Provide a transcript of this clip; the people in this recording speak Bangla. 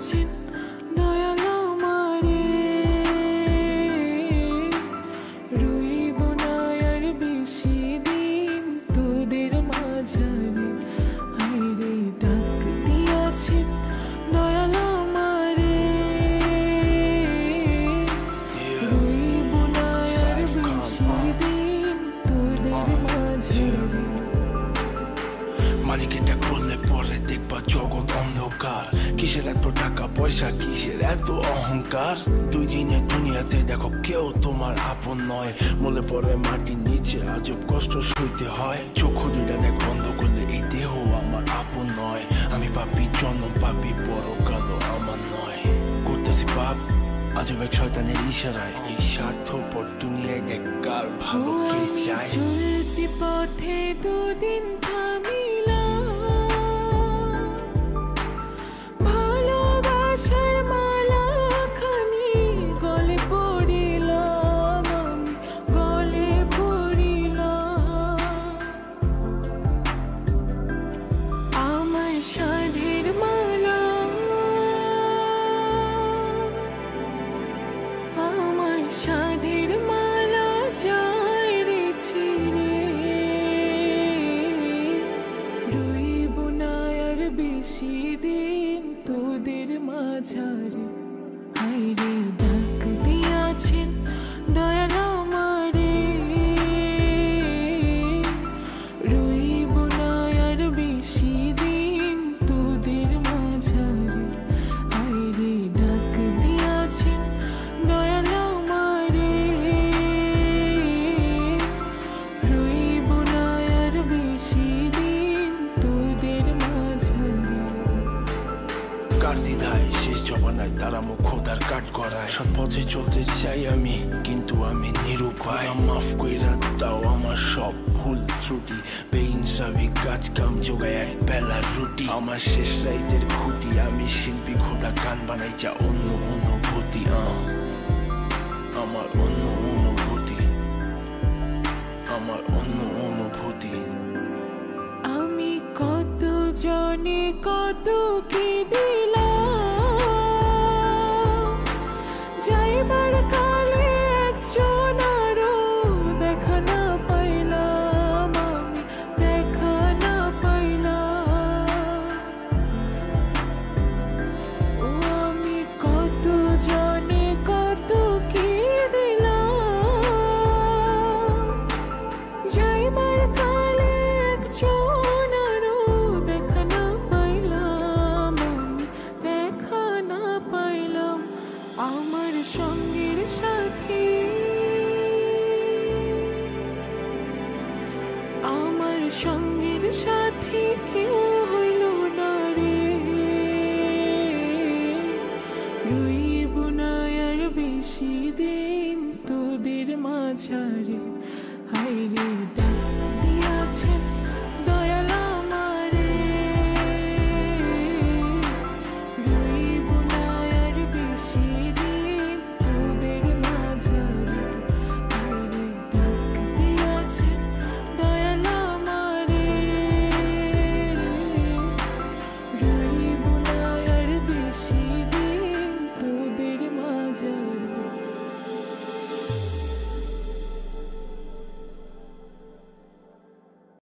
দিয়াছেন দয়াল আমারে, রইব না আর বেশি দিন তোদের মাঝারে। হায়রে ডাক দিয়াছেন দয়াল আমারে, রইব না আর বেশি দিন তোদের মাঝারে। মালিক এটা করলে পরে দেখবা জগৎ অন্ধকার। কিসের এত টাকা পয়সা, কিসের এত অহংকার? দুই দিনের দুনিয়াতে দেখো কেউ তোমার আপন নয়। মলে পরে মাটির নিচে আজব কষ্ট সইতে হয়। চক্ষু দুইটা দেখ বন্ধ করলে এই দেহ আমার আপন নয়। আমি পাপি জন্ম পাপি বড় কালো আমার নয়। করতেছি পাপ আজব এক শয়তানের ইশারায়। এই স্বার্থপর দুনিয়ায় দেখ কার ভালো কে চায়। চলতি পথে দুদিন থামিলাম, ভালোবাসার মালা খানি গলে পড়িলাম, আমি গলে পড়িলাম। আমার সাধের মালা, আমার সাধের মালা যায় রে ছিঁড়ে, রইব না আর বেশি দিন তোদের মাঝারে। হায়রে ডাক দিয়াছেন দয়াল আমারে, রইব না আর বেশি দিন তোদের মাঝারে। হায়রে ডাক দিয়াছেন দয়াল আমারে, রইব না আর বেশি দিন তোদের মাঝারে। কার দ্বিধায় শেষ জবানায় তারা মুখ খোদার কাট করায়। সৎ পথে চলতে চাই আমি কিন্তু আমি নিরুপায়। মাফ কইরা দাও আমার সব ভুল ত্রুটি। বেইনসাফি কাজ কাম জোগায় এক বেলার রুটি। আমার শেষ রাইতের খুঁটি আমি শিল্পী খোদা গান বানাই যা অন্য অনুভূতি। আমার অন্য অনুভূতি, আমার অন্য অনুভূতি। আমি কত জনে কত কি দিলাম, যাইবার কালে একজন আরো দেখা না পাইলাম, আমি দেখা না পাইলাম। ও আমি কত জনে কত কি দিলাম, যাইবার কালে একজন আরো দেখা না পাইলাম, আমি দেখা না পাইলাম। আমার সঙ্গের সাথী, আমার সঙ্গের সাথী কেউ হইল না রে, রইব না আর বেশি দিন তোদের মাঝারে।